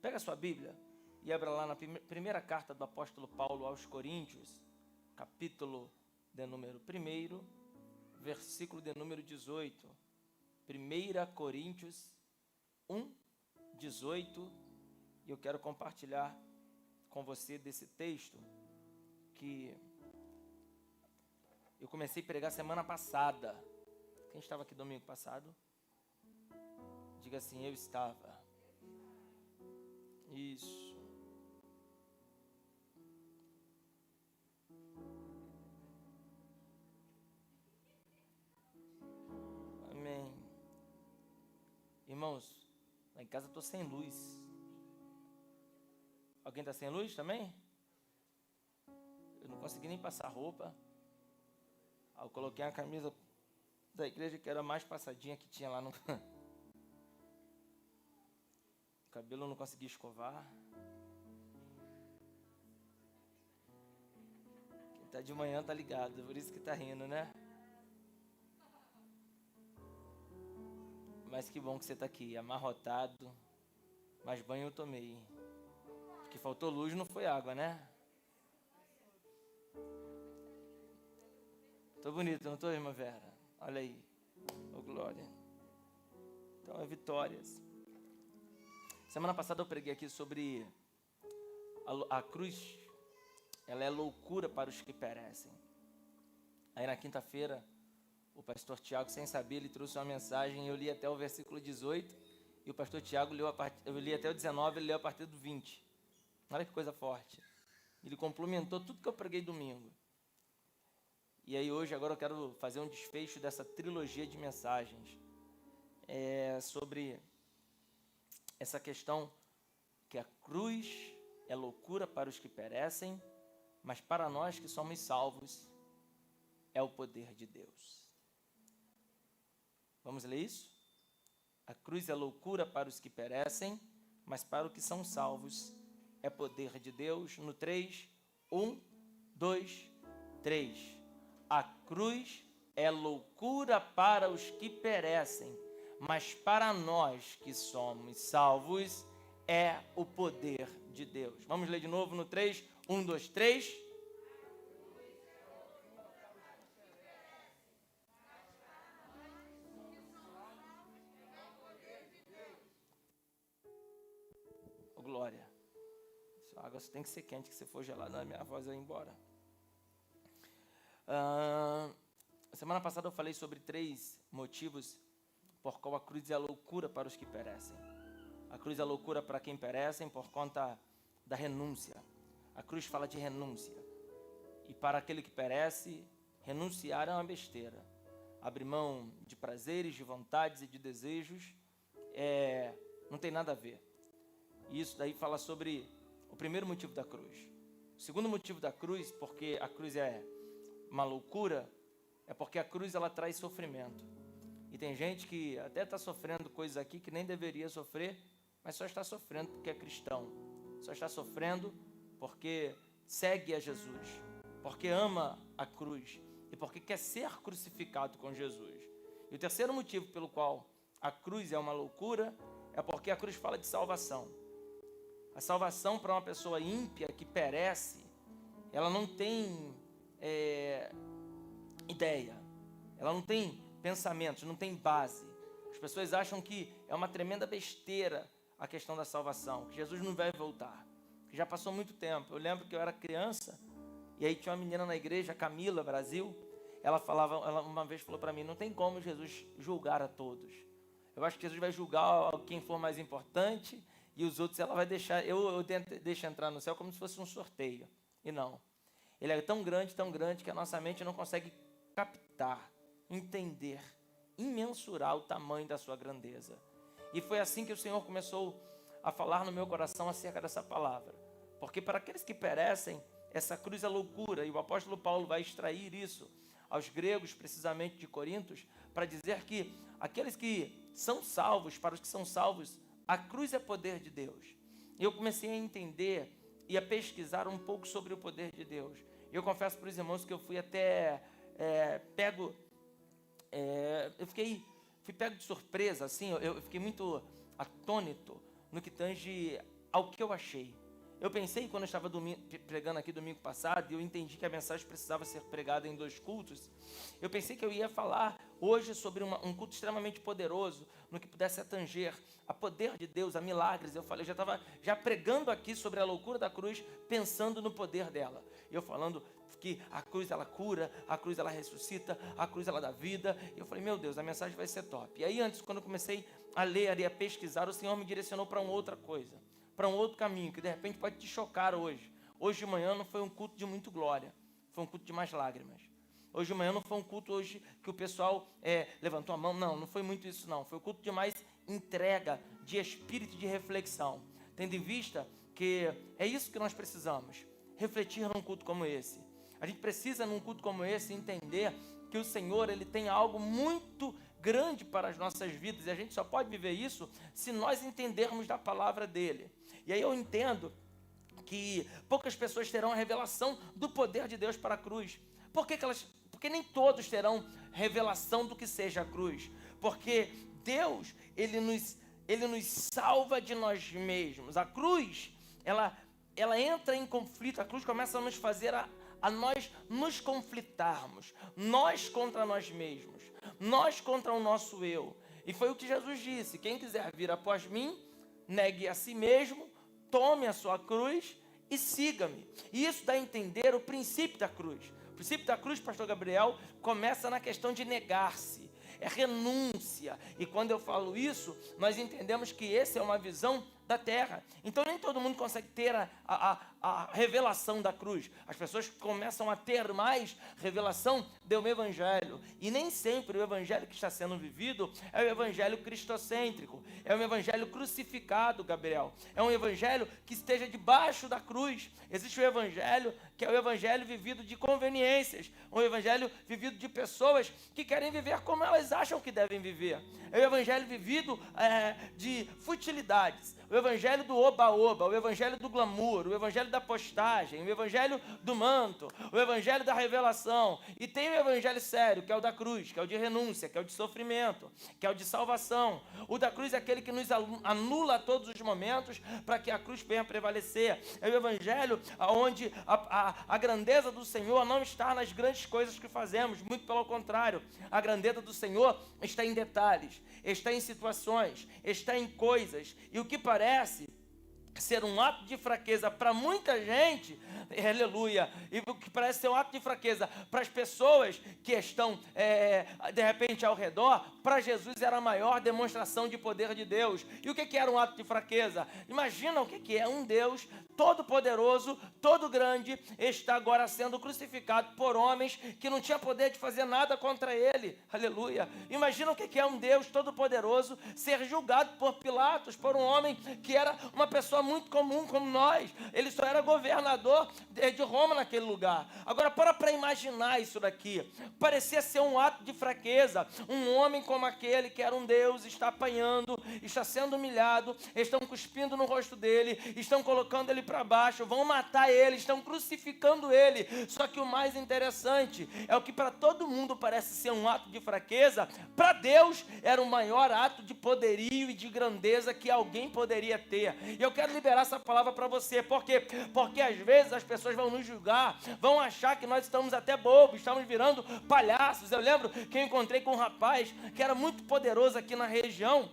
Pega a sua Bíblia e abra lá na primeira carta do apóstolo Paulo aos Coríntios, capítulo de número 1, versículo de número 18. 1 Coríntios 1, 18. E eu quero compartilhar com você desse texto que eu comecei a pregar semana passada. Quem estava aqui domingo passado? Diga assim: eu estava. Isso. Amém. Irmãos, lá em casa eu estou sem luz. Alguém está sem luz também? Eu não consegui nem passar roupa. Eu coloquei a camisa da igreja que era a mais passadinha que tinha lá no... O cabelo eu não consegui escovar. Quem está de manhã está ligado, por isso que está rindo, né? Mas que bom que você está aqui, amarrotado. Mas banho eu tomei. O que faltou luz não foi água, né? Tô bonito, não tô, irmã Vera? Olha aí. Ô, glória. Então é vitórias. Semana passada eu preguei aqui sobre a cruz. Ela é loucura para os que perecem. Aí na quinta-feira, o pastor Tiago, sem saber, ele trouxe uma mensagem. Eu li até o versículo 18. E o pastor Tiago leu eu li até o 19, ele leu a partir do 20. Olha que coisa forte. Ele complementou tudo que eu preguei domingo. E aí hoje, agora eu quero fazer um desfecho dessa trilogia de mensagens. Sobre essa questão que a cruz é loucura para os que perecem, mas para nós que somos salvos, é o poder de Deus. Vamos ler isso? A cruz é loucura para os que perecem, mas para os que são salvos, é poder de Deus. No 3, 1, 2, 3. A cruz é loucura para os que perecem, mas para nós que somos salvos, é o poder de Deus. Vamos ler de novo no 3, 1, 2, 3. Oh, glória. A água tem que ser quente, que se for gelada, a minha voz vai embora. Semana passada eu falei sobre 3 motivos por qual a cruz é a loucura para os que perecem. A cruz é a loucura para quem perecem por conta da renúncia. A cruz fala de renúncia. E para aquele que perece, renunciar é uma besteira. Abrir mão de prazeres, de vontades e de desejos não tem nada a ver. E isso daí fala sobre o primeiro motivo da cruz. O segundo motivo da cruz, porque a cruz é uma loucura, é porque a cruz ela traz sofrimento. E tem gente que até está sofrendo coisas aqui que nem deveria sofrer, mas só está sofrendo porque é cristão. Só está sofrendo porque segue a Jesus, porque ama a cruz e porque quer ser crucificado com Jesus. E o terceiro motivo pelo qual a cruz é uma loucura é porque a cruz fala de salvação. A salvação para uma pessoa ímpia que perece, ela não tem ideia, ela não tem pensamentos, não tem base. As pessoas acham que é uma tremenda besteira a questão da salvação, que Jesus não vai voltar, que já passou muito tempo. Eu lembro que eu era criança e aí tinha uma menina na igreja, Camila, Brasil. Ela uma vez falou para mim: não tem como Jesus julgar a todos. Eu acho que Jesus vai julgar quem for mais importante e os outros ela vai deixar, eu deixo entrar no céu como se fosse um sorteio. E não. Ele é tão grande que a nossa mente não consegue captar, entender, imensurar o tamanho da sua grandeza. E foi assim que o Senhor começou a falar no meu coração acerca dessa palavra. Porque para aqueles que perecem, essa cruz é loucura. E o apóstolo Paulo vai extrair isso aos gregos, precisamente de Coríntios, para dizer que aqueles que são salvos, para os que são salvos, a cruz é poder de Deus. E eu comecei a entender e a pesquisar um pouco sobre o poder de Deus. Eu confesso para os irmãos que eu fui até fui pego de surpresa, assim, eu fiquei muito atônito no que tange ao que eu achei. Eu pensei, quando eu estava pregando aqui domingo passado, e eu entendi que a mensagem precisava ser pregada em 2 cultos, eu pensei que eu ia falar hoje sobre um culto extremamente poderoso, no que pudesse atanger a poder de Deus, a milagres. Eu falei, já estava pregando aqui sobre a loucura da cruz, pensando no poder dela. Eu falando que a cruz ela cura, a cruz ela ressuscita, a cruz ela dá vida. E eu falei, meu Deus, a mensagem vai ser top. E aí antes, quando eu comecei a ler e a pesquisar, o Senhor me direcionou para uma outra coisa, para um outro caminho, que de repente pode te chocar hoje. Hoje de manhã não foi um culto de muito glória, foi um culto de mais lágrimas. Hoje de manhã não foi um culto que o pessoal levantou a mão, não foi muito isso não. Foi um culto de mais entrega, de espírito de reflexão. Tendo em vista que é isso que nós precisamos, refletir num culto como esse. A gente precisa num culto como esse entender que o Senhor ele tem algo muito grande para as nossas vidas. E a gente só pode viver isso se nós entendermos da palavra dele. E aí eu entendo que poucas pessoas terão a revelação do poder de Deus para a cruz. Porque nem todos terão revelação do que seja a cruz. Porque Deus, ele nos salva de nós mesmos. A cruz, ela entra em conflito. A cruz começa a nos fazer a nós nos conflitarmos. Nós contra nós mesmos. Nós contra o nosso eu. E foi o que Jesus disse: quem quiser vir após mim, negue a si mesmo, tome a sua cruz e siga-me. E isso dá a entender o princípio da cruz. O princípio da cruz, pastor Gabriel, começa na questão de negar-se. É renúncia. E quando eu falo isso, nós entendemos que essa é uma visão da terra. Então nem todo mundo consegue ter a revelação da cruz. As pessoas começam a ter mais revelação do evangelho. E nem sempre o evangelho que está sendo vivido é o evangelho cristocêntrico. É um evangelho crucificado, Gabriel. É um evangelho que esteja debaixo da cruz. Existe o evangelho que é o evangelho vivido de conveniências. Um evangelho vivido de pessoas que querem viver como elas acham que devem viver. É o evangelho vivido de futilidades. O evangelho do oba-oba, o evangelho do glamour, o evangelho da postagem, o evangelho do manto, o evangelho da revelação. E tem o evangelho sério, que é o da cruz, que é o de renúncia, que é o de sofrimento, que é o de salvação. O da cruz é aquele que nos anula a todos os momentos para que a cruz venha prevalecer. É o evangelho onde a grandeza do Senhor não está nas grandes coisas que fazemos, muito pelo contrário. A grandeza do Senhor está em detalhes, está em situações, está em coisas. E o que parece ser um ato de fraqueza para muita gente, aleluia, e o que parece ser um ato de fraqueza para as pessoas que estão de repente ao redor, para Jesus era a maior demonstração de poder de Deus. E o que era um ato de fraqueza? Imagina o que é um Deus todo poderoso, todo grande, está agora sendo crucificado por homens que não tinham poder de fazer nada contra ele, aleluia. Imagina o que é um Deus todo poderoso ser julgado por Pilatos, por um homem que era uma pessoa muito comum como nós. Ele só era governador de Roma naquele lugar. Agora para imaginar isso daqui. Parecia ser um ato de fraqueza. Um homem como aquele que era um Deus está apanhando, está sendo humilhado, estão cuspindo no rosto dele, estão colocando ele para baixo, vão matar ele, estão crucificando ele. Só que o mais interessante é o que para todo mundo parece ser um ato de fraqueza, para Deus era o maior ato de poderio e de grandeza que alguém poderia ter. E eu quero liberar essa palavra para você. Por quê? Porque às vezes as pessoas vão nos julgar, vão achar que nós estamos até bobos, estamos virando palhaços. Eu lembro que eu encontrei com um rapaz que era muito poderoso aqui na região,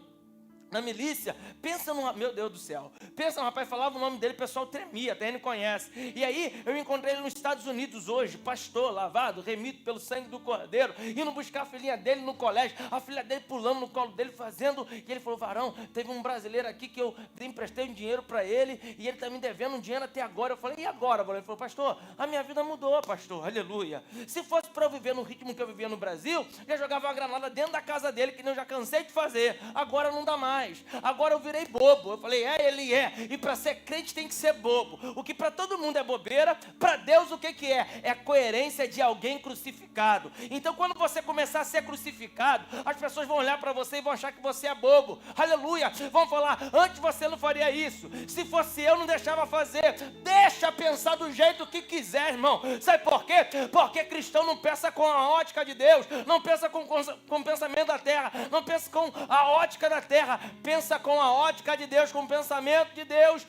na milícia. Pensa num, meu Deus do céu, pensa num rapaz, falava o nome dele, o pessoal tremia, até ele conhece. E aí eu encontrei ele nos Estados Unidos hoje, pastor, lavado, remido pelo sangue do Cordeiro, indo buscar a filhinha dele no colégio, a filha dele pulando no colo dele, fazendo, e ele falou: varão, teve um brasileiro aqui que eu emprestei um dinheiro para ele, e ele está me devendo um dinheiro até agora. Eu falei: e agora? Ele falou: pastor, a minha vida mudou, pastor, aleluia. Se fosse para eu viver no ritmo que eu vivia no Brasil, já jogava uma granada dentro da casa dele, que eu já cansei de fazer, agora não dá mais. Agora eu virei bobo. Eu falei: ele é. E para ser crente tem que ser bobo. O que para todo mundo é bobeira, para Deus o que é? É a coerência de alguém crucificado. Então quando você começar a ser crucificado, as pessoas vão olhar para você e vão achar que você é bobo. Aleluia. Vão falar: antes você não faria isso. Se fosse eu, não deixava fazer. Deixa pensar do jeito que quiser, irmão. Sabe por quê? Porque cristão não pensa com a ótica de Deus, não pensa com o pensamento da terra, não pensa com a ótica da terra, pensa com a ótica de Deus, com o pensamento de Deus,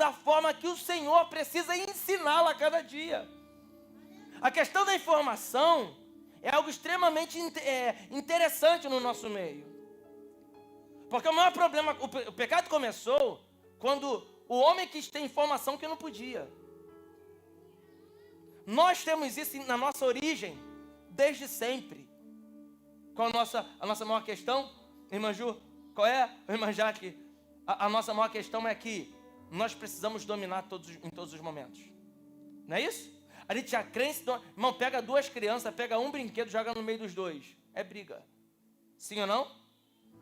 da forma que o Senhor precisa ensiná-la a cada dia. A questão da informação é algo extremamente interessante no nosso meio. Porque o maior problema, o pecado começou quando o homem quis ter informação que não podia. Nós temos isso na nossa origem, desde sempre. Qual a nossa maior questão, irmã Ju? Qual é, irmã Jaque? A nossa maior questão é que nós precisamos dominar em todos os momentos. Não é isso? A gente já cresce, irmão, pega duas crianças, pega um brinquedo, joga no meio dos dois. É briga. Sim ou não?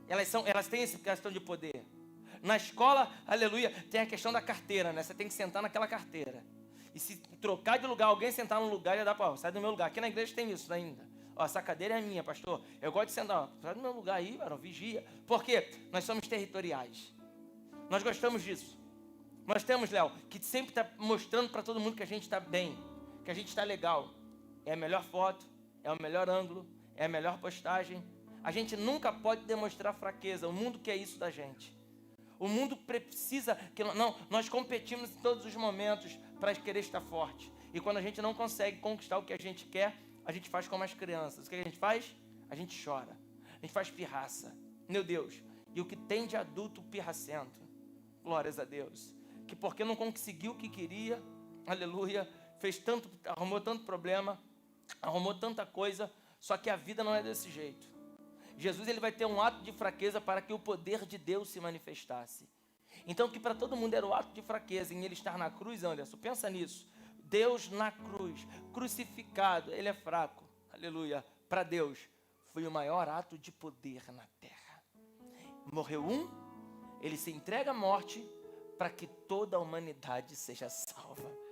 Elas têm essa questão de poder. Na escola, aleluia, tem a questão da carteira, né? Você tem que sentar naquela carteira. E se trocar de lugar, alguém sentar num lugar, já dá para, sai do meu lugar. Aqui na igreja tem isso ainda. Ó, essa cadeira é minha, pastor. Eu gosto de sentar, ó, sai do meu lugar aí, varão, vigia. Por quê? Nós somos territoriais. Nós gostamos disso. Nós temos, Léo, que sempre está mostrando para todo mundo que a gente está bem, que a gente está legal. É a melhor foto, é o melhor ângulo, é a melhor postagem. A gente nunca pode demonstrar fraqueza. O mundo quer isso da gente. O mundo precisa que nós competimos em todos os momentos para querer estar forte. E quando a gente não consegue conquistar o que a gente quer, a gente faz como as crianças. O que a gente faz? A gente chora. A gente faz pirraça. Meu Deus. E o que tem de adulto pirracento? Glórias a Deus. Que porque não conseguiu o que queria, aleluia, arrumou tanto problema, arrumou tanta coisa, só que a vida não é desse jeito. Jesus, ele vai ter um ato de fraqueza para que o poder de Deus se manifestasse. Então, que para todo mundo era o ato de fraqueza em ele estar na cruz, Anderson, pensa nisso. Deus na cruz, crucificado, ele é fraco, aleluia. Para Deus, foi o maior ato de poder na terra. Morreu um, ele se entrega à morte para que toda a humanidade seja salva.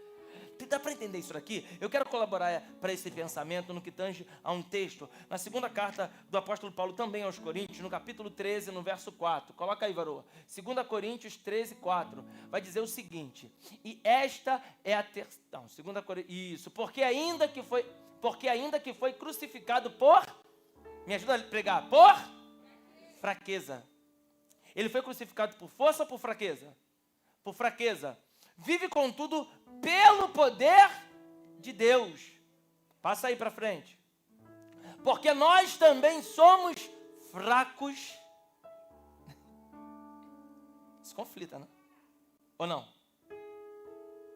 Dá para entender isso aqui? Eu quero colaborar para esse pensamento no que tange a um texto. Na segunda carta do apóstolo Paulo também aos Coríntios, no capítulo 13, no verso 4. Coloca aí, varô. 2 Coríntios 13, 4. Vai dizer o seguinte. E esta é a terceira... Não, 2 Coríntios... Isso. Porque ainda que foi crucificado por... Me ajuda a pregar. Por fraqueza. Ele foi crucificado por força ou por fraqueza? Por fraqueza. Vive, contudo, pelo poder de Deus. Passa aí para frente. Porque nós também somos fracos. Isso conflita, né? Ou não?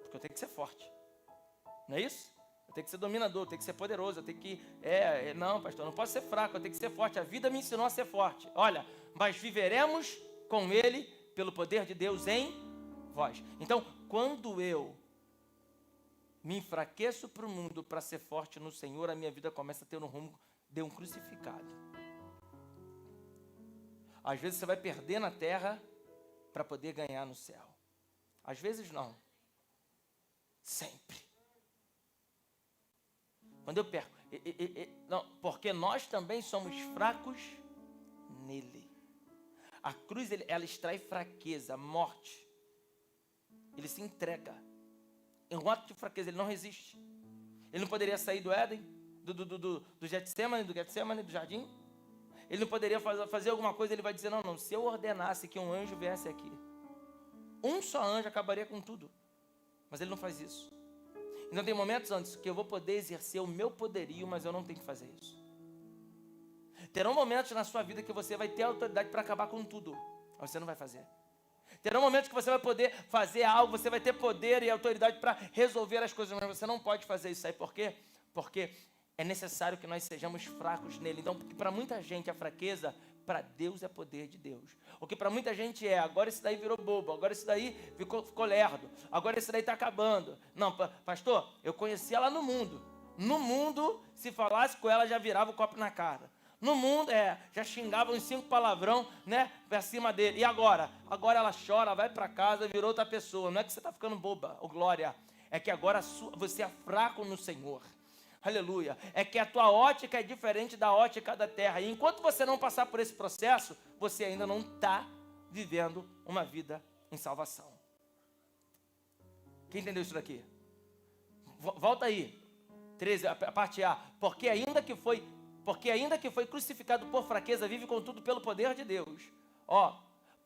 Porque eu tenho que ser forte. Não é isso? Eu tenho que ser dominador, eu tenho que ser poderoso, eu tenho que... Não, pastor, eu não posso ser fraco, eu tenho que ser forte. A vida me ensinou a ser forte. Olha, mas viveremos com Ele pelo poder de Deus em vós. Então, quando eu me enfraqueço para o mundo para ser forte no Senhor, a minha vida começa a ter um rumo de um crucificado. Às vezes você vai perder na terra para poder ganhar no céu. Às vezes não. Sempre. Quando eu perco. Não, porque nós também somos fracos nele. A cruz, ela extrai fraqueza, morte. Ele se entrega. Em um ato de fraqueza, ele não resiste. Ele não poderia sair do Éden, do Getsemane, do jardim. Ele não poderia fazer alguma coisa, ele vai dizer, não, se eu ordenasse que um anjo viesse aqui, um só anjo acabaria com tudo. Mas ele não faz isso. Então tem momentos antes que eu vou poder exercer o meu poderio, mas eu não tenho que fazer isso. Terão momentos na sua vida que você vai ter autoridade para acabar com tudo, mas você não vai fazer. Terão momentos que você vai poder fazer algo, você vai ter poder e autoridade para resolver as coisas, mas você não pode fazer isso. Sabe por quê? Porque é necessário que nós sejamos fracos nele. Então, para muita gente a fraqueza, para Deus é poder de Deus. O que para muita gente agora esse daí virou bobo, agora esse daí ficou lerdo, agora esse daí está acabando. Não, pastor, eu conhecia ela no mundo. No mundo, se falasse com ela, já virava o copo na cara. No mundo, já xingava uns 5 palavrão, né, pra cima dele. E agora? Agora ela chora, vai para casa, virou outra pessoa. Não é que você está ficando boba, ou glória. É que agora você é fraco no Senhor. Aleluia. É que a tua ótica é diferente da ótica da terra. E enquanto você não passar por esse processo, você ainda não está vivendo uma vida em salvação. Quem entendeu isso daqui? Volta aí. 13, a parte A. Porque ainda que foi crucificado por fraqueza, vive contudo pelo poder de Deus.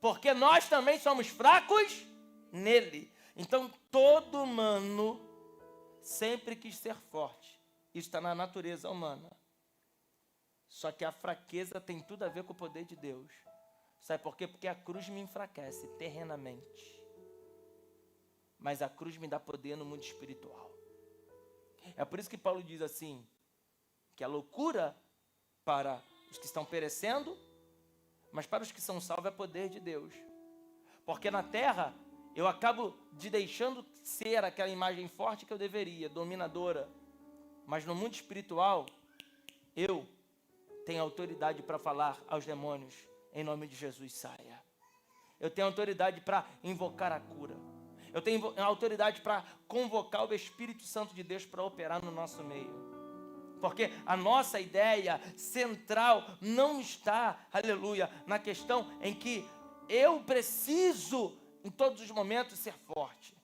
Porque nós também somos fracos nele. Então, todo humano sempre quis ser forte. Isso está na natureza humana. Só que a fraqueza tem tudo a ver com o poder de Deus. Sabe por quê? Porque a cruz me enfraquece terrenamente. Mas a cruz me dá poder no mundo espiritual. É por isso que Paulo diz assim, que a loucura para os que estão perecendo, mas para os que são salvos é poder de Deus. Porque na terra, eu acabo de deixando ser aquela imagem forte que eu deveria, dominadora. Mas no mundo espiritual, eu tenho autoridade para falar aos demônios, em nome de Jesus, saia. Eu tenho autoridade para invocar a cura. Eu tenho autoridade para convocar o Espírito Santo de Deus para operar no nosso meio. Porque a nossa ideia central não está, aleluia, na questão em que eu preciso, em todos os momentos, ser forte.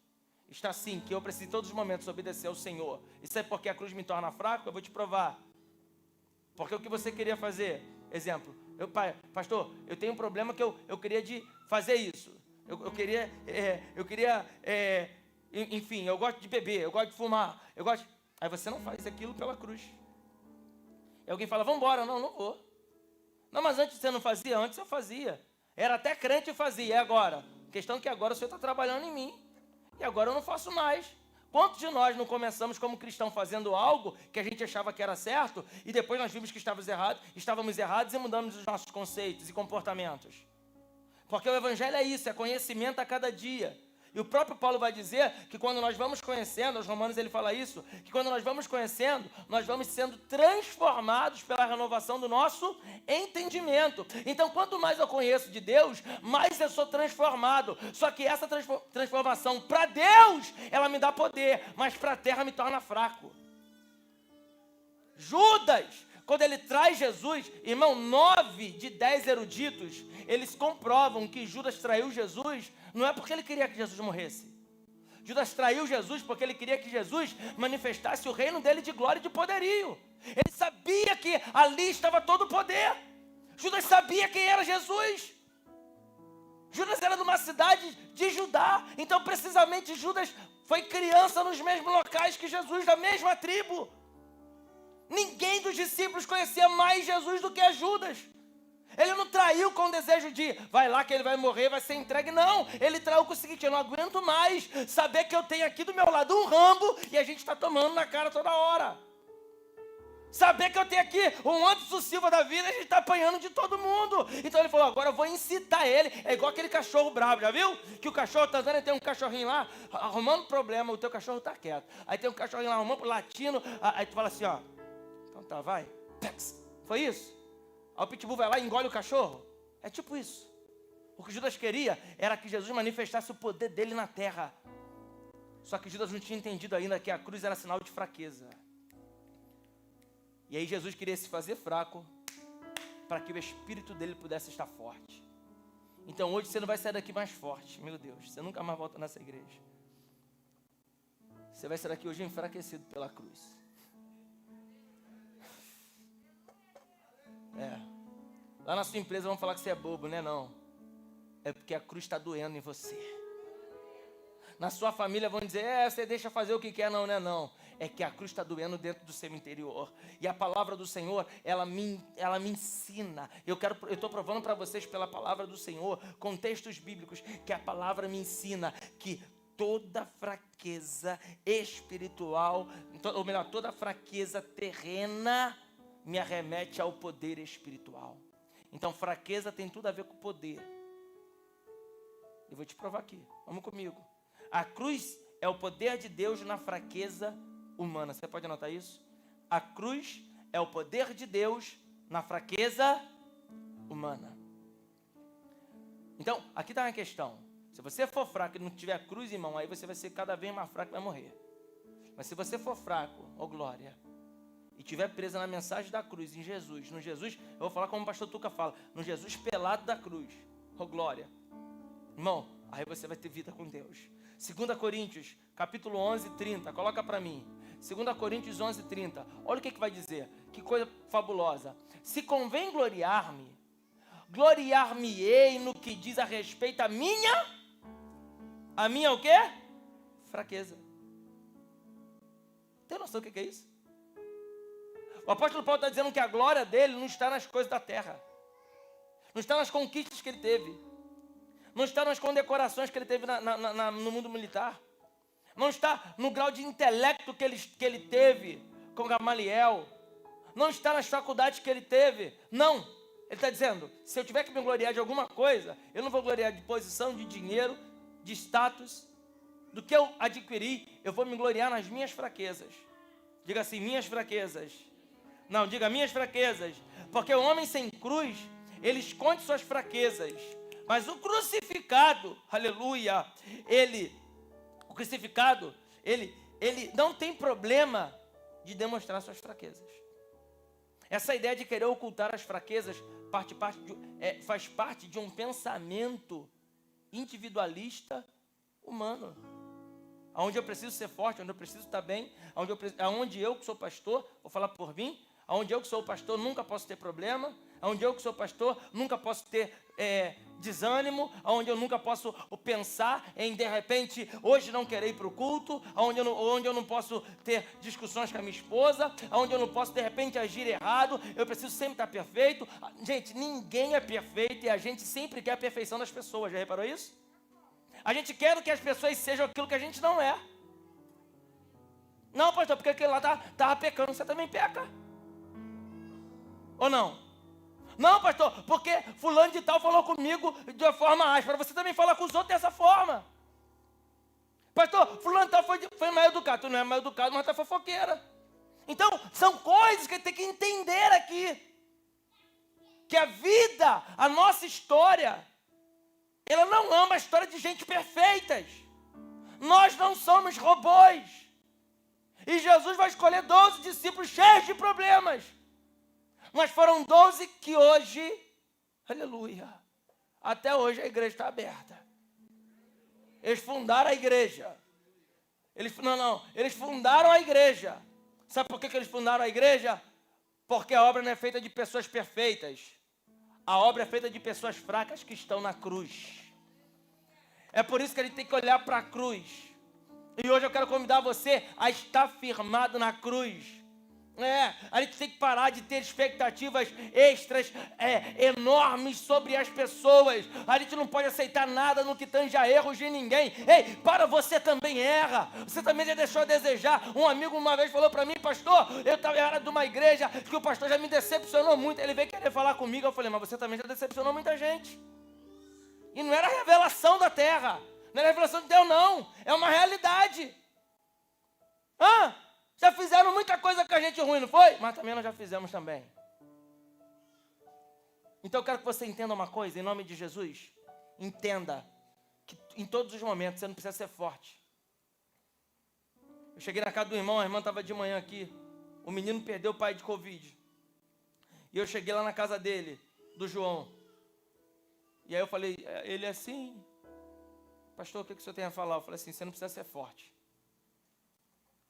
Está sim, que eu preciso, em todos os momentos, obedecer ao Senhor. Isso é porque a cruz me torna fraco? Eu vou te provar. Porque o que você queria fazer? Exemplo, pastor, eu tenho um problema que eu queria de fazer isso. Enfim, eu gosto de beber, eu gosto de fumar, Aí você não faz aquilo pela cruz. E alguém fala, vamos embora. Não vou. Não, mas antes você não fazia? Antes eu fazia. Era até crente e fazia, é agora. A questão é que agora o Senhor está trabalhando em mim. E agora eu não faço mais. Quantos de nós não começamos como cristão fazendo algo que a gente achava que era certo e depois nós vimos que estávamos errados e mudamos os nossos conceitos e comportamentos? Porque o evangelho é isso, é conhecimento a cada dia. E o próprio Paulo vai dizer que quando nós vamos conhecendo, aos Romanos ele fala isso, que quando nós vamos conhecendo, nós vamos sendo transformados pela renovação do nosso entendimento. Então, quanto mais eu conheço de Deus, mais eu sou transformado. Só que essa transformação para Deus, ela me dá poder, mas para a terra me torna fraco. Judas, quando ele traz Jesus, irmão, 9 de 10 eruditos, eles comprovam que Judas traiu Jesus, não é porque ele queria que Jesus morresse. Judas traiu Jesus porque ele queria que Jesus manifestasse o reino dele de glória e de poderio. Ele sabia que ali estava todo o poder. Judas sabia quem era Jesus. Judas era de uma cidade de Judá, então precisamente Judas foi criança nos mesmos locais que Jesus, da mesma tribo. Ninguém dos discípulos conhecia mais Jesus do que Judas. Ele não traiu com o desejo de, vai lá que ele vai morrer, vai ser entregue. Não, ele traiu com o seguinte, eu não aguento mais saber que eu tenho aqui do meu lado um Rambo e a gente está tomando na cara toda hora. Saber que eu tenho aqui um Anderson Silva da vida e a gente está apanhando de todo mundo. Então ele falou, agora eu vou incitar ele. É igual aquele cachorro bravo, já viu? Que o cachorro está andando e tem um cachorrinho lá, arrumando problema, o teu cachorro está quieto. Aí tem um cachorrinho lá arrumando, latindo, aí tu fala assim, ó, então tá, vai. Foi isso? Aí o pitbull vai lá e engole o cachorro. É tipo isso. O que Judas queria era que Jesus manifestasse o poder dele na terra. Só que Judas não tinha entendido ainda que a cruz era sinal de fraqueza. E aí Jesus queria se fazer fraco para que o espírito dele pudesse estar forte. Então hoje você não vai sair daqui mais forte. Meu Deus, você nunca mais volta nessa igreja. Você vai sair daqui hoje enfraquecido pela cruz. Lá na sua empresa vão falar que você é bobo, né? Não. É porque a cruz está doendo em você. Na sua família vão dizer, você deixa fazer o que quer, não, né? Não. É que a cruz está doendo dentro do seu interior. E a palavra do Senhor, ela me ensina. Eu estou provando para vocês pela palavra do Senhor, com textos bíblicos, que a palavra me ensina que toda fraqueza espiritual, ou melhor, toda fraqueza terrena, me arremete ao poder espiritual. Então, fraqueza tem tudo a ver com poder. Eu vou te provar aqui. Vamos comigo. A cruz é o poder de Deus na fraqueza humana. Você pode anotar isso? A cruz é o poder de Deus na fraqueza humana. Então, aqui está uma questão. Se você for fraco e não tiver cruz, irmão, aí você vai ser cada vez mais fraco e vai morrer. Mas se você for fraco, ó glória, e estiver presa na mensagem da cruz, em Jesus, no Jesus, eu vou falar como o pastor Tuca fala, no Jesus pelado da cruz, ó glória, irmão, aí você vai ter vida com Deus. 2 Coríntios, capítulo 11, 30, coloca para mim, 2 Coríntios 11, 30, olha o que vai dizer, que coisa fabulosa. Se convém gloriar-me, gloriar-me-ei no que diz a respeito a minha o quê? fraqueza. Tem noção do que é isso? O apóstolo Paulo está dizendo que a glória dele não está nas coisas da terra. Não está nas conquistas que ele teve. Não está nas condecorações que ele teve no mundo militar. Não está no grau de intelecto que ele teve com Gamaliel. Não está nas faculdades que ele teve. Não. Ele está dizendo, se eu tiver que me gloriar de alguma coisa, eu não vou gloriar de posição, de dinheiro, de status, do que eu adquiri, eu vou me gloriar nas minhas fraquezas. Diga assim, minhas fraquezas. Não, diga minhas fraquezas. Porque o homem sem cruz, ele esconde suas fraquezas. Mas o crucificado, aleluia, ele não tem problema de demonstrar suas fraquezas. Essa ideia de querer ocultar as fraquezas faz parte de um pensamento individualista humano. Onde eu preciso ser forte, onde eu preciso estar bem, onde eu que sou pastor, vou falar por mim, onde eu que sou pastor nunca posso ter problema, onde eu que sou pastor nunca posso ter desânimo, onde eu nunca posso pensar em de repente hoje não querer ir para o culto, onde eu não posso ter discussões com a minha esposa, onde eu não posso de repente agir errado, eu preciso sempre estar perfeito. Gente, ninguém é perfeito e a gente sempre quer a perfeição das pessoas, já reparou isso? A gente quer que as pessoas sejam aquilo que a gente não é. Não, pastor, porque aquele lá estava pecando, você também peca. Ou não? Não, pastor, porque fulano de tal falou comigo de uma forma áspera, você também fala com os outros dessa forma. Pastor, fulano de tal foi mal educado, tu não é mal educado, mas tu é fofoqueira. Então, são coisas que a gente tem que entender aqui. Que a vida, a nossa história, ela não é uma história de gente perfeitas. Nós não somos robôs. E Jesus vai escolher 12 discípulos cheios de problemas. Mas foram 12 que hoje, aleluia, até hoje a igreja está aberta. Eles fundaram a igreja. Eles fundaram a igreja. Sabe por que eles fundaram a igreja? Porque a obra não é feita de pessoas perfeitas. A obra é feita de pessoas fracas que estão na cruz. É por isso que a gente tem que olhar para a cruz. E hoje eu quero convidar você a estar firmado na cruz. A gente tem que parar de ter expectativas extras enormes sobre as pessoas. A gente não pode aceitar nada no que tange a erros de ninguém. Ei, você também erra. Você também já deixou a desejar. Um amigo uma vez falou para mim, pastor, eu era de uma igreja que o pastor já me decepcionou muito. Ele veio querer falar comigo. Eu falei, mas você também já decepcionou muita gente. E não era revelação da terra. Não era revelação de Deus, não. É uma realidade. Já fizeram muita coisa com a gente ruim, não foi? Mas também nós já fizemos também. Então eu quero que você entenda uma coisa, em nome de Jesus. Entenda que em todos os momentos você não precisa ser forte. Eu cheguei na casa do irmão, a irmã estava de manhã aqui. O menino perdeu o pai de Covid. E eu cheguei lá na casa dele, do João. E aí eu falei, ele assim, pastor, o que o senhor tem a falar? Eu falei assim, você não precisa ser forte.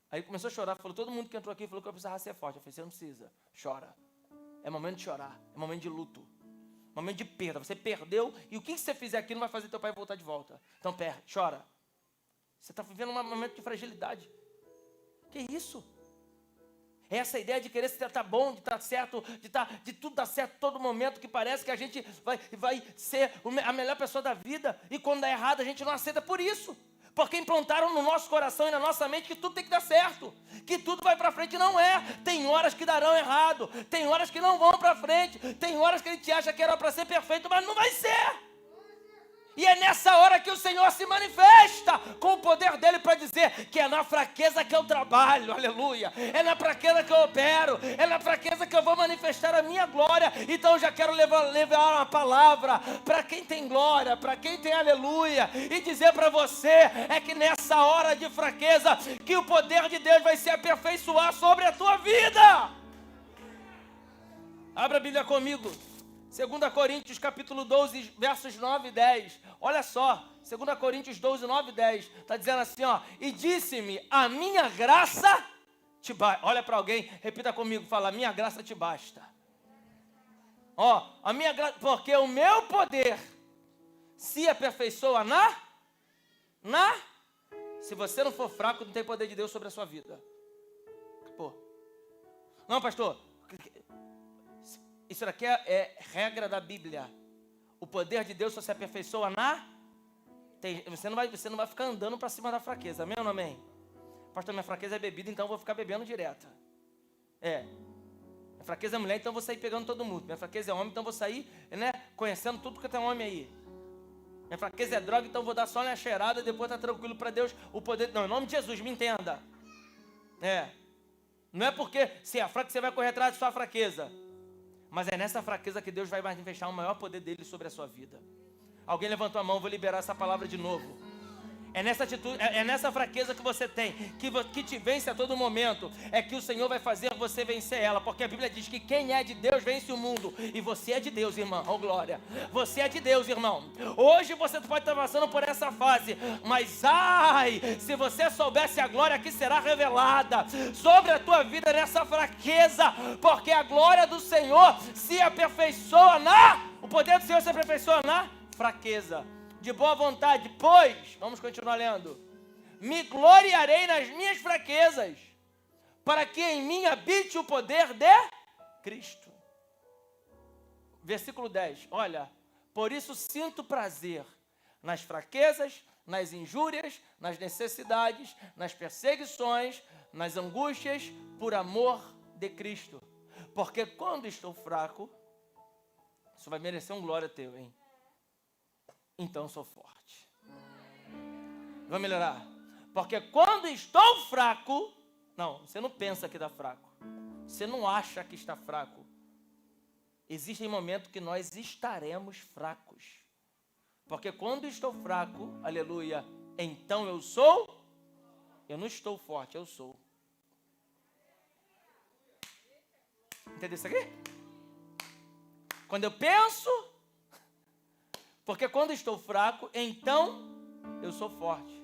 Aí ele começou a chorar, falou, todo mundo que entrou aqui falou que eu precisava ser forte. Eu falei, você não precisa, chora. É momento de chorar, é momento de luto, momento de perda. Você perdeu e o que você fizer aqui não vai fazer teu pai voltar de volta. Então chora. Você está vivendo um momento de fragilidade. Que isso? É essa ideia de querer estar bom, de estar certo, de tudo dar certo todo momento, que parece que a gente vai ser a melhor pessoa da vida. E quando dá errado a gente não aceita por isso. Porque implantaram no nosso coração e na nossa mente que tudo tem que dar certo, que tudo vai para frente. Não é. Tem horas que darão errado, tem horas que não vão para frente, tem horas que a gente acha que era para ser perfeito, mas não vai ser. E é nessa hora que o Senhor se manifesta com o poder dele para dizer que é na fraqueza que eu trabalho, aleluia. É na fraqueza que eu opero, é na fraqueza que eu vou manifestar a minha glória. Então eu já quero levar uma palavra para quem tem glória, para quem tem aleluia. E dizer para você, é que nessa hora de fraqueza, que o poder de Deus vai se aperfeiçoar sobre a tua vida. Abra a Bíblia comigo. 2 Coríntios capítulo 12, versos 9 e 10. Olha só, 2 Coríntios 12, 9 e 10. Está dizendo assim, e disse-me, a minha graça te basta. Olha para alguém, repita comigo, fala, a minha graça te basta. A minha graça, porque o meu poder se aperfeiçoa na Se você não for fraco, não tem poder de Deus sobre a sua vida. Acabou. Não, pastor, isso daqui é regra da Bíblia. O poder de Deus só se aperfeiçoa você não vai ficar andando para cima da fraqueza. Amém ou não amém? Pastor, minha fraqueza é bebida, então eu vou ficar bebendo direto. Minha fraqueza é mulher, então eu vou sair pegando todo mundo. Minha fraqueza é homem, então eu vou sair, conhecendo tudo que tem homem aí. Minha fraqueza é droga, então eu vou dar só uma cheirada e depois tá tranquilo para Deus. O poder... Não, em nome de Jesus, me entenda. Não é porque se é fraco que você vai correr atrás de sua fraqueza. Mas é nessa fraqueza que Deus vai manifestar o maior poder dele sobre a sua vida. Alguém levantou a mão, vou liberar essa palavra de novo. É nessa atitude, é nessa fraqueza que você tem, que te vence a todo momento, é que o Senhor vai fazer você vencer ela, porque a Bíblia diz que quem é de Deus vence o mundo, e você é de Deus, irmão, oh glória, você é de Deus, irmão. Hoje você pode estar passando por essa fase, mas se você soubesse a glória que será revelada sobre a tua vida nessa fraqueza, porque a glória do Senhor se aperfeiçoa o poder do Senhor se aperfeiçoa na fraqueza. De boa vontade, pois, vamos continuar lendo, me gloriarei nas minhas fraquezas, para que em mim habite o poder de Cristo. Versículo 10, olha, por isso sinto prazer nas fraquezas, nas injúrias, nas necessidades, nas perseguições, nas angústias, por amor de Cristo. Porque quando estou fraco, isso vai merecer um glória teu, hein? Então sou forte. Vamos melhorar. Porque quando estou fraco, não, você não pensa que está fraco. Você não acha que está fraco. Existem momentos que nós estaremos fracos. Porque quando estou fraco, aleluia, então eu não estou forte, eu sou. Entendeu isso aqui? Quando eu penso, porque quando estou fraco, então eu sou forte.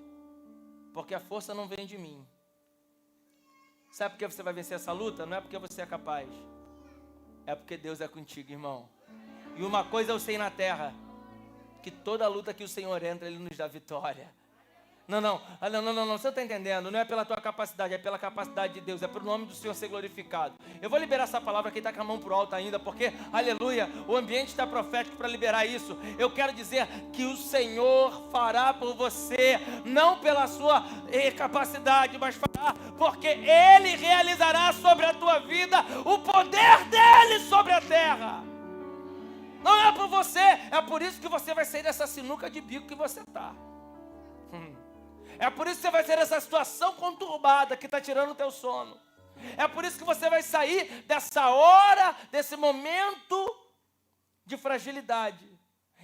Porque a força não vem de mim. Sabe por que você vai vencer essa luta? Não é porque você é capaz. É porque Deus é contigo, irmão. E uma coisa eu sei na terra, que toda luta que o Senhor entra, Ele nos dá vitória. Não, você não está entendendo, não é pela tua capacidade, é pela capacidade de Deus, é para o nome do Senhor ser glorificado. Eu vou liberar essa palavra, quem está com a mão pro alto ainda, porque, aleluia, o ambiente está profético para liberar isso. Eu quero dizer que o Senhor fará por você, não pela sua capacidade, mas fará, porque Ele realizará sobre a tua vida o poder dEle sobre a terra. Não é por você, é por isso que você vai sair dessa sinuca de bico que você está. É por isso que você vai sair dessa situação conturbada que está tirando o teu sono. É por isso que você vai sair dessa hora, desse momento de fragilidade.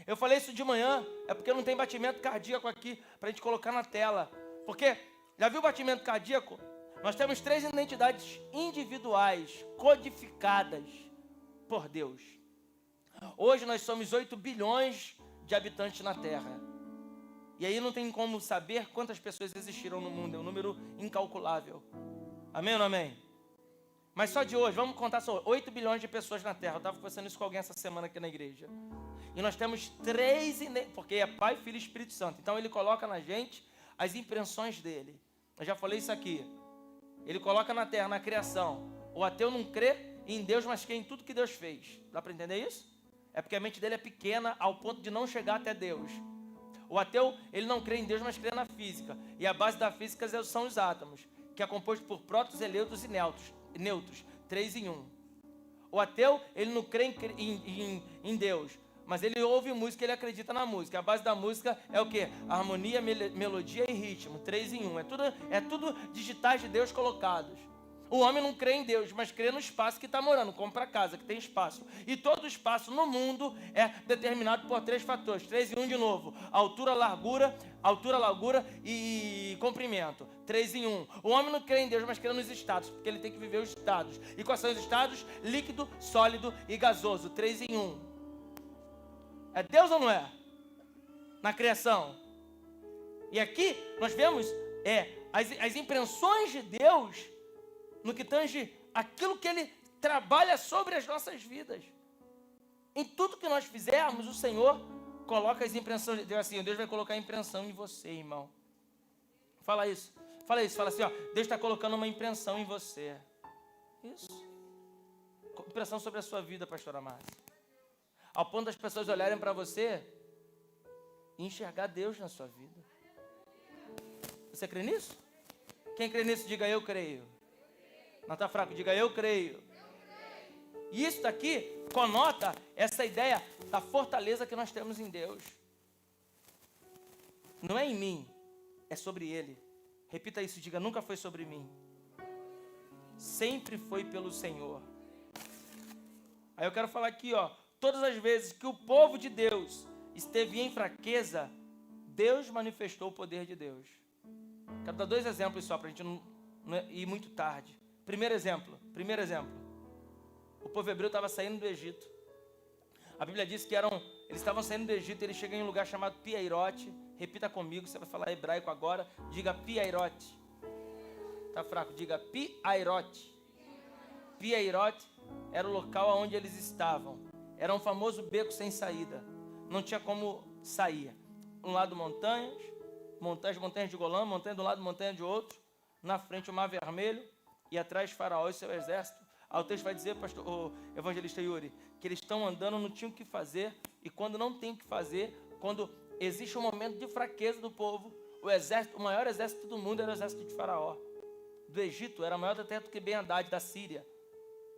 Eu falei isso de manhã, é porque não tem batimento cardíaco aqui para a gente colocar na tela. Porque, já viu o batimento cardíaco? Nós temos 3 identidades individuais, codificadas por Deus. Hoje nós somos 8 bilhões de habitantes na Terra. E aí não tem como saber quantas pessoas existiram no mundo. É um número incalculável. Amém ou não amém? Mas só de hoje, vamos contar só 8 bilhões de pessoas na Terra. Eu estava conversando isso com alguém essa semana aqui na igreja. E nós temos 3, porque é Pai, Filho e Espírito Santo. Então Ele coloca na gente as impressões dEle. Eu já falei isso aqui. Ele coloca na Terra, na criação. O ateu não crê em Deus, mas crê em tudo que Deus fez. Dá para entender isso? É porque a mente dele é pequena ao ponto de não chegar até Deus. O ateu, ele não crê em Deus, mas crê na física. E a base da física são os átomos, que é composto por prótons, elétrons e nêutrons, 3 em 1. O ateu, ele não crê em Deus, mas ele ouve música, ele acredita na música. A base da música é o quê? Harmonia, melodia e ritmo, 3 em 1. É tudo digitais de Deus colocados. O homem não crê em Deus, mas crê no espaço que está morando, como para casa, que tem espaço. E todo espaço no mundo é determinado por 3 fatores. 3 em 1 de novo. Altura, largura e comprimento. 3 em 1. O homem não crê em Deus, mas crê nos estados, porque ele tem que viver os estados. E quais são os estados? Líquido, sólido e gasoso. 3 em 1. É Deus ou não é? Na criação. E aqui nós vemos as impressões de Deus no que tange aquilo que Ele trabalha sobre as nossas vidas. Em tudo que nós fizermos, o Senhor coloca as impressões de Deus assim. Deus vai colocar a impressão em você, irmão. Fala isso. Fala isso. Fala assim, ó. Deus está colocando uma impressão em você. Isso. Impressão sobre a sua vida, pastora Márcia. Ao ponto das pessoas olharem para você e enxergar Deus na sua vida. Você crê nisso? Quem crê nisso, diga eu creio. Não está fraco, diga eu creio. E isso daqui conota essa ideia da fortaleza que nós temos em Deus. Não é em mim, é sobre Ele. Repita isso, diga, nunca foi sobre mim. Sempre foi pelo Senhor. Aí eu quero falar aqui, ó. Todas as vezes que o povo de Deus esteve em fraqueza, Deus manifestou o poder de Deus. Quero dar 2 exemplos só, para a gente não ir muito tarde. Primeiro exemplo. O povo hebreu estava saindo do Egito. A Bíblia diz que eles estavam saindo do Egito, eles chegam em um lugar chamado Piairote. Repita comigo, você vai falar hebraico agora. Diga Piairote. Tá fraco, diga Piairote. Piairote era o local onde eles estavam. Era um famoso beco sem saída. Não tinha como sair. Um lado montanhas de Golã, montanha de um lado, montanha de outro. Na frente o Mar Vermelho e atrás Faraó e seu exército. Aí o texto vai dizer, o evangelista Yuri, que eles estão andando, não tinham o que fazer. E quando não tem o que fazer, quando existe um momento de fraqueza do povo, o maior exército do mundo era o exército de Faraó. Do Egito era maior até do que Ben-Hadad da Síria.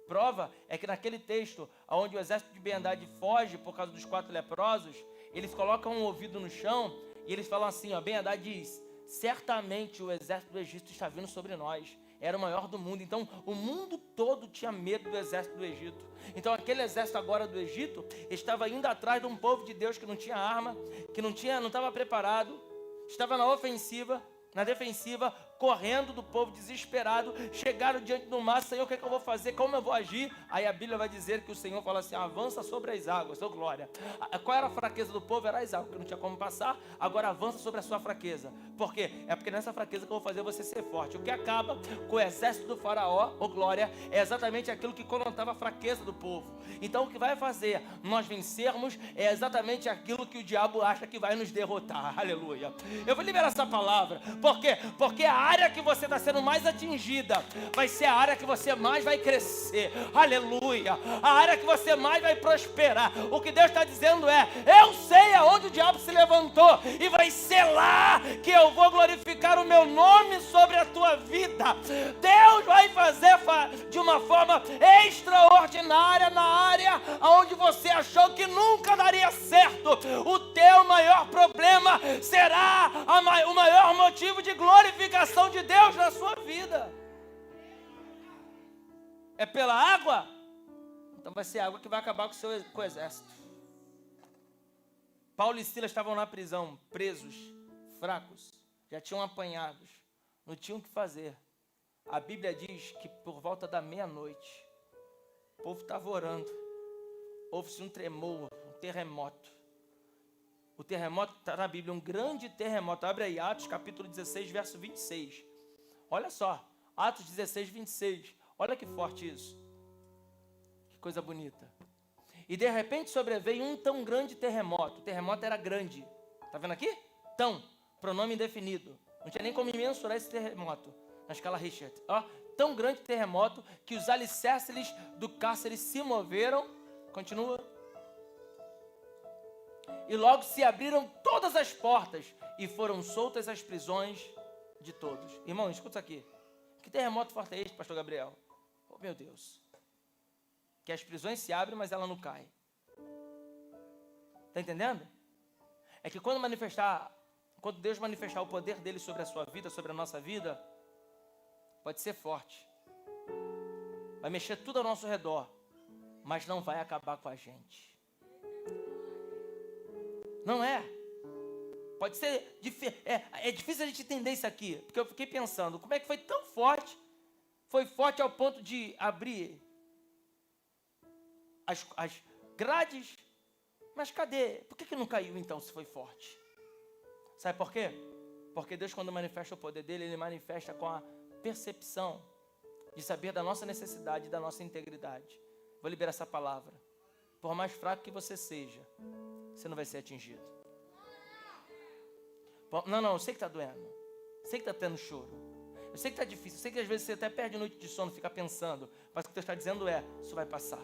Prova é que naquele texto, onde o exército de Ben-Hadad foge por causa dos 4 leprosos, eles colocam um ouvido no chão e eles falam assim, ó, Ben-Hadad diz, certamente o exército do Egito está vindo sobre nós. Era o maior do mundo, então o mundo todo tinha medo do exército do Egito. Então aquele exército agora do Egito estava indo atrás de um povo de Deus que não tinha arma, que não estava preparado, estava na defensiva, correndo do povo desesperado, chegaram diante do mar, Senhor, o que é que eu vou fazer, como eu vou agir? Aí a Bíblia vai dizer que o Senhor fala assim, avança sobre as águas, ô glória. Qual era a fraqueza do povo? Era as águas, porque não tinha como passar, agora avança sobre a sua fraqueza. Por quê? É porque nessa fraqueza que eu vou fazer você ser forte. O que acaba com o exército do faraó, ô glória, é exatamente aquilo que conotava a fraqueza do povo. Então o que vai fazer nós vencermos é exatamente aquilo que o diabo acha que vai nos derrotar, aleluia. Eu vou liberar essa palavra, por quê? Porque a área que você está sendo mais atingida vai ser a área que você mais vai crescer, aleluia, a área que você mais vai prosperar. O que Deus está dizendo é, eu sei aonde o diabo se levantou e vai ser lá que eu vou glorificar o meu nome sobre a tua vida. Deus vai fazer de uma forma extraordinária na área onde você achou que nunca daria certo. O teu maior problema será o maior motivo de glorificação de Deus na sua vida. É pela água? Então vai ser a água que vai acabar com o exército. Paulo e Silas estavam na prisão, presos, fracos, já tinham apanhados, não tinham o que fazer. A Bíblia diz que por volta da meia-noite, o povo estava orando, houve-se um tremor, um terremoto. O terremoto está na Bíblia, um grande terremoto. Abre aí, Atos capítulo 16, verso 26. Olha só, Atos 16, 26. Olha que forte isso. Que coisa bonita. E de repente sobreveio um tão grande terremoto. O terremoto era grande. Está vendo aqui? Tão, pronome indefinido. Não tinha nem como mensurar esse terremoto. Na escala Richter. Ó, tão grande terremoto que os alicerces do cárcere se moveram. Continua. E logo se abriram todas as portas e foram soltas as prisões de todos. Irmão, escuta isso aqui. Que terremoto forte é este, pastor Gabriel? Oh, meu Deus. Que as prisões se abrem, mas ela não cai. Está entendendo? É que quando Deus manifestar o poder dele sobre a sua vida, sobre a nossa vida, pode ser forte. Vai mexer tudo ao nosso redor, mas não vai acabar com a gente. Não é? Pode ser, é difícil a gente entender isso aqui, porque eu fiquei pensando, como é que foi tão forte? Foi forte ao ponto de abrir as grades, mas cadê? Por que não caiu então se foi forte? Sabe por quê? Porque Deus, quando manifesta o poder dele, ele manifesta com a percepção de saber da nossa necessidade e da nossa integridade. Vou liberar essa palavra. Por mais fraco que você seja, você não vai ser atingido. Não, eu sei que está doendo. Sei que está tendo choro. Eu sei que está difícil. Eu sei que às vezes você até perde noite de sono, fica pensando. Mas o que Deus está dizendo é, isso vai passar.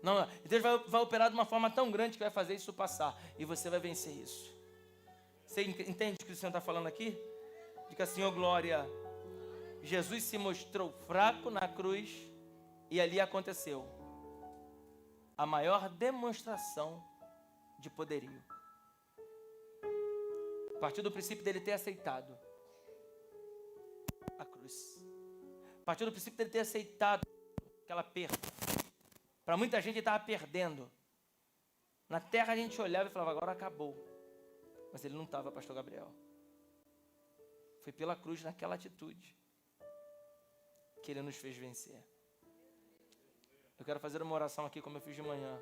Não, Deus vai operar de uma forma tão grande que vai fazer isso passar. E você vai vencer isso. Você entende o que o Senhor está falando aqui? Diga assim, ó glória. Jesus se mostrou fraco na cruz e ali aconteceu a maior demonstração de poderio. A partir do princípio dele ter aceitado a cruz. A partir do princípio dele ter aceitado aquela perda. Para muita gente ele estava perdendo. Na terra a gente olhava e falava, agora acabou. Mas ele não estava, pastor Gabriel. Foi pela cruz, naquela atitude, que ele nos fez vencer. Eu quero fazer uma oração aqui como eu fiz de manhã.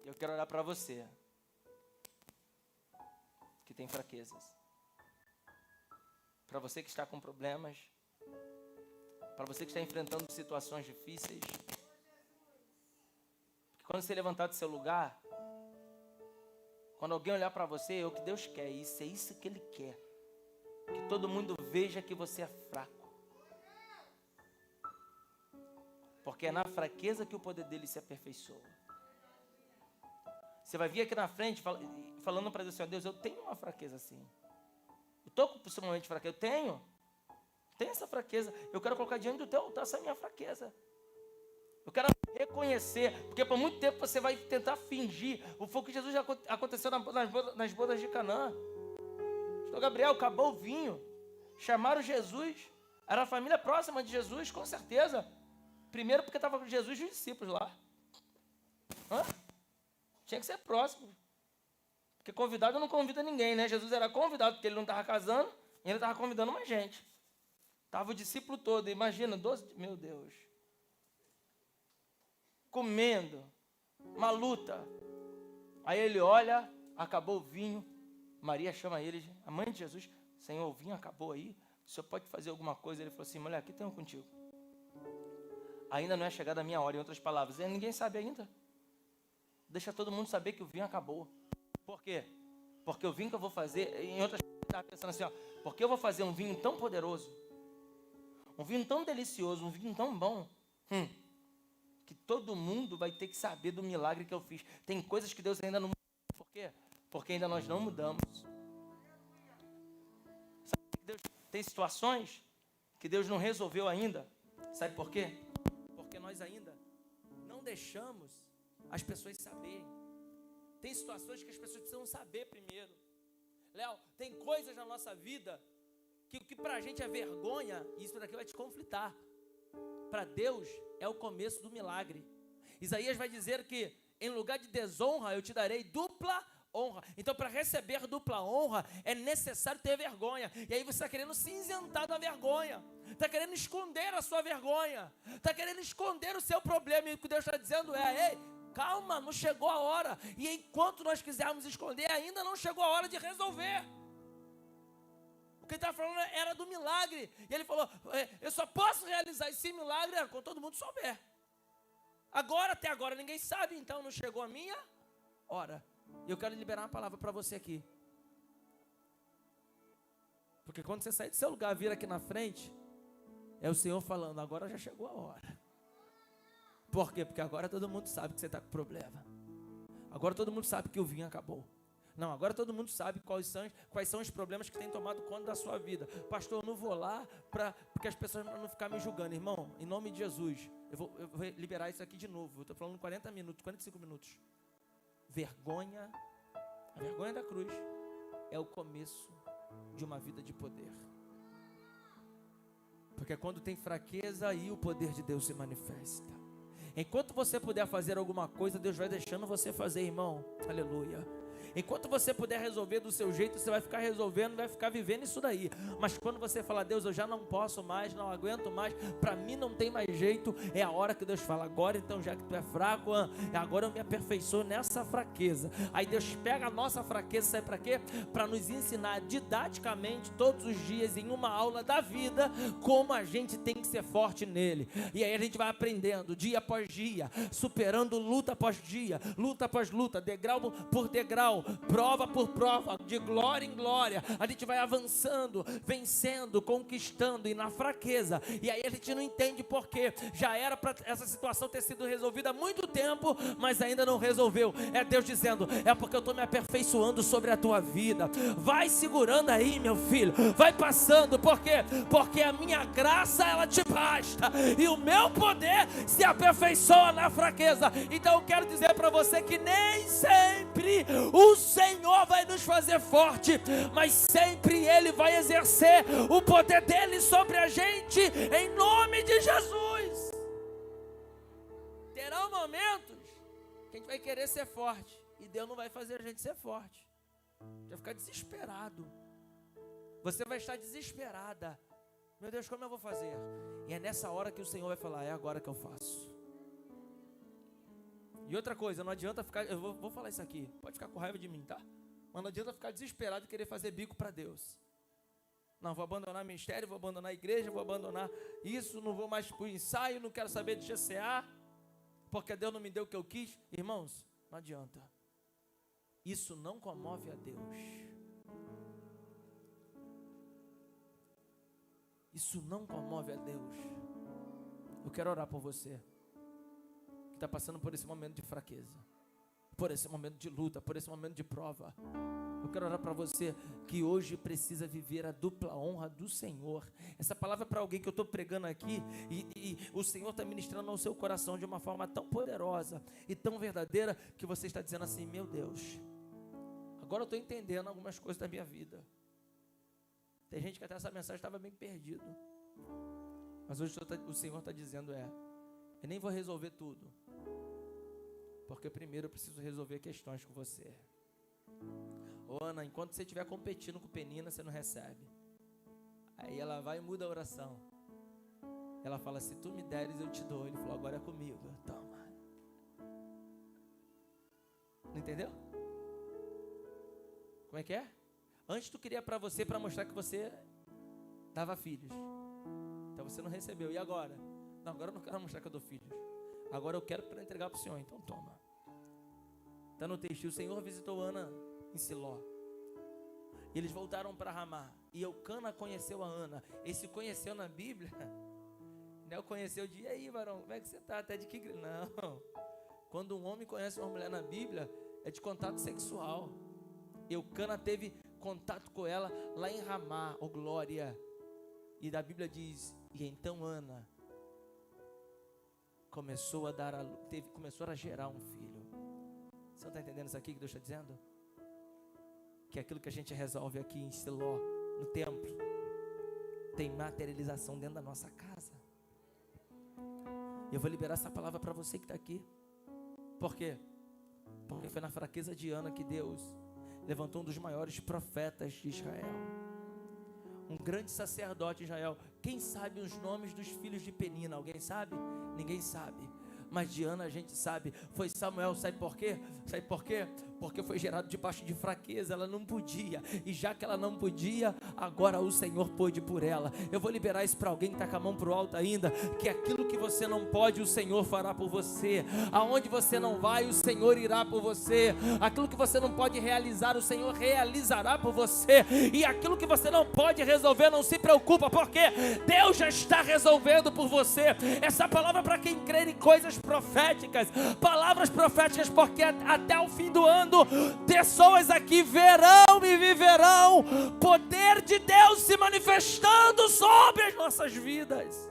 Eu quero orar para você que tem fraquezas. Para você que está com problemas. Para você que está enfrentando situações difíceis. Porque quando você levantar do seu lugar, quando alguém olhar para você, é o que Deus quer. Isso é isso que Ele quer. Que todo mundo veja que você é fraco. Porque é na fraqueza que o poder dele se aperfeiçoa. Você vai vir aqui na frente falando para Deus, Senhor, Deus, eu tenho uma fraqueza assim. Eu estou com esse momento de fraqueza. Eu tenho essa fraqueza. Eu quero colocar diante do teu altar essa minha fraqueza. Eu quero reconhecer, porque por muito tempo você vai tentar fingir. O fogo que Jesus já aconteceu nas bodas de Canaã. Pastor Gabriel, acabou o vinho. Chamaram Jesus. Era a família próxima de Jesus, com certeza. Primeiro porque estava com Jesus e os discípulos lá. Tinha que ser próximo. Porque convidado não convida ninguém, né? Jesus era convidado porque ele não estava casando e ele estava convidando mais gente. Estava o discípulo todo, imagina, 12, meu Deus. Comendo, uma luta. Aí ele olha, acabou o vinho. Maria chama ele, a mãe de Jesus, Senhor, o vinho acabou aí, o senhor pode fazer alguma coisa? Ele falou assim, mulher, aqui tem um contigo. Ainda não é chegada a minha hora, em outras palavras, ninguém sabe ainda. Deixa todo mundo saber que o vinho acabou. Por quê? Porque o vinho que eu vou fazer, em outras palavras, eu estava pensando assim, porque eu vou fazer um vinho tão poderoso, um vinho tão delicioso, um vinho tão bom, que todo mundo vai ter que saber do milagre que eu fiz. Tem coisas que Deus ainda não mudou. Por quê? Porque ainda nós não mudamos. Sabe que Deus tem situações que Deus não resolveu ainda? Sabe por quê? Porque nós ainda não deixamos as pessoas saberem. Tem situações que as pessoas precisam saber primeiro. Léo, tem coisas na nossa vida que o que pra gente é vergonha, isso daqui vai te conflitar. Para Deus é o começo do milagre. Isaías vai dizer que em lugar de desonra eu te darei dupla honra. Então, para receber dupla honra é necessário ter vergonha. E aí você está querendo se isentar da vergonha, está querendo esconder a sua vergonha, está querendo esconder o seu problema. E o que Deus está dizendo é, ei, calma, não chegou a hora. E enquanto nós quisermos esconder, ainda não chegou a hora de resolver. O que ele estava falando era do milagre. E ele falou, eu só posso realizar esse milagre quando todo mundo souber. Agora, até agora, ninguém sabe, então não chegou a minha hora. E eu quero liberar uma palavra para você aqui. Porque quando você sair do seu lugar, vir aqui na frente, é o Senhor falando, agora já chegou a hora. Por quê? Porque agora todo mundo sabe que você está com problema. Agora todo mundo sabe que o vinho acabou. Não, agora todo mundo sabe quais são os problemas que têm tomado conta da sua vida. Pastor, eu não vou lá porque as pessoas não ficarem me julgando. Irmão, em nome de Jesus, eu vou liberar isso aqui de novo. Eu estou falando 40 minutos, 45 minutos. Vergonha, a vergonha da cruz é o começo de uma vida de poder. Porque quando tem fraqueza, aí o poder de Deus se manifesta. Enquanto você puder fazer alguma coisa, Deus vai deixando você fazer, irmão. Aleluia. Enquanto você puder resolver do seu jeito, você vai ficar resolvendo, vai ficar vivendo isso daí. Mas quando você falar, Deus, eu já não posso mais, não aguento mais, para mim não tem mais jeito, é a hora que Deus fala, agora então, já que tu é fraco, agora eu me aperfeiçoo nessa fraqueza. Aí Deus pega a nossa fraqueza, sabe para quê? Para nos ensinar didaticamente, todos os dias, em uma aula da vida, como a gente tem que ser forte nele. E aí a gente vai aprendendo, dia após dia, superando luta após dia, luta após luta, degrau por degrau, Não, prova por prova, de glória em glória, a gente vai avançando, vencendo, conquistando, e na fraqueza, e aí a gente não entende por quê. Já era para essa situação ter sido resolvida há muito tempo, mas ainda não resolveu. É Deus dizendo: é porque eu estou me aperfeiçoando sobre a tua vida. Vai segurando aí, meu filho, vai passando, por quê? Porque a minha graça, ela te basta, e o meu poder se aperfeiçoa na fraqueza. Então eu quero dizer para você que nem sempre o Senhor vai nos fazer forte, mas sempre Ele vai exercer o poder dEle sobre a gente, em nome de Jesus. Terão momentos que a gente vai querer ser forte, e Deus não vai fazer a gente ser forte. A gente vai ficar desesperado. Você vai estar desesperada. Meu Deus, como eu vou fazer? E é nessa hora que o Senhor vai falar: é agora que eu faço. E outra coisa, não adianta ficar, eu vou falar isso aqui, pode ficar com raiva de mim, tá? Mas não adianta ficar desesperado e querer fazer bico para Deus. Não, vou abandonar o ministério, vou abandonar a igreja, vou abandonar isso, não vou mais para o ensaio, não quero saber de GCA, porque Deus não me deu o que eu quis. Irmãos, não adianta. Isso não comove a Deus. Isso não comove a Deus. Eu quero orar por você que está passando por esse momento de fraqueza, por esse momento de luta, por esse momento de prova. Eu quero orar para você que hoje precisa viver a dupla honra do Senhor. Essa palavra é para alguém que eu estou pregando aqui, e o Senhor está ministrando ao seu coração de uma forma tão poderosa e tão verdadeira, que você está dizendo assim: meu Deus, agora eu estou entendendo algumas coisas da minha vida. Tem gente que até essa mensagem estava bem perdido, mas hoje o Senhor está dizendo: eu nem vou resolver tudo, porque primeiro eu preciso resolver questões com você. Ô Ana, enquanto você estiver competindo com Penina, você não recebe. Aí ela vai e muda a oração. Ela fala: se tu me deres, eu te dou. Ele falou: agora é comigo. Toma. Não entendeu? Como é que é? Antes tu queria para você, para mostrar que você dava filhos. Então você não recebeu. E agora? Não, agora eu não quero mostrar que eu dou filhos. Agora eu quero para entregar para o Senhor. Então toma. Está no texto: o Senhor visitou Ana em Siló. Eles voltaram para Ramá, e Eucana conheceu a Ana. Esse conheceu na Bíblia não conheceu de: e aí, varão, como é que você está? Até de que... Não. Quando um homem conhece uma mulher na Bíblia, é de contato sexual. Eucana teve contato com ela lá em Ramá, oh glória. E da Bíblia diz: e então Ana começou a gerar um filho. Você não está entendendo isso aqui que Deus está dizendo? Que aquilo que a gente resolve aqui em Siló, no templo, tem materialização dentro da nossa casa. Eu vou liberar essa palavra para você que está aqui. Por quê? Porque foi na fraqueza de Ana que Deus levantou um dos maiores profetas de Israel, um grande sacerdote de Israel. Quem sabe os nomes dos filhos de Penina? Alguém sabe? Ninguém sabe. Mas de Ana a gente sabe. Foi Samuel. Sabe por quê? Sabe por quê? Porque foi gerado debaixo de fraqueza. Ela não podia. E já que ela não podia, agora o Senhor pôde por ela. Eu vou liberar isso para alguém que está com a mão para o alto ainda. Que aquilo que você não pode, o Senhor fará por você. Aonde você não vai, o Senhor irá por você. Aquilo que você não pode realizar, o Senhor realizará por você. E aquilo que você não pode resolver, não se preocupa, porque Deus já está resolvendo por você. Essa palavra é para quem crê em coisas proféticas, palavras proféticas, porque até o fim do ano pessoas aqui verão e viverão poder de Deus se manifestando sobre as nossas vidas.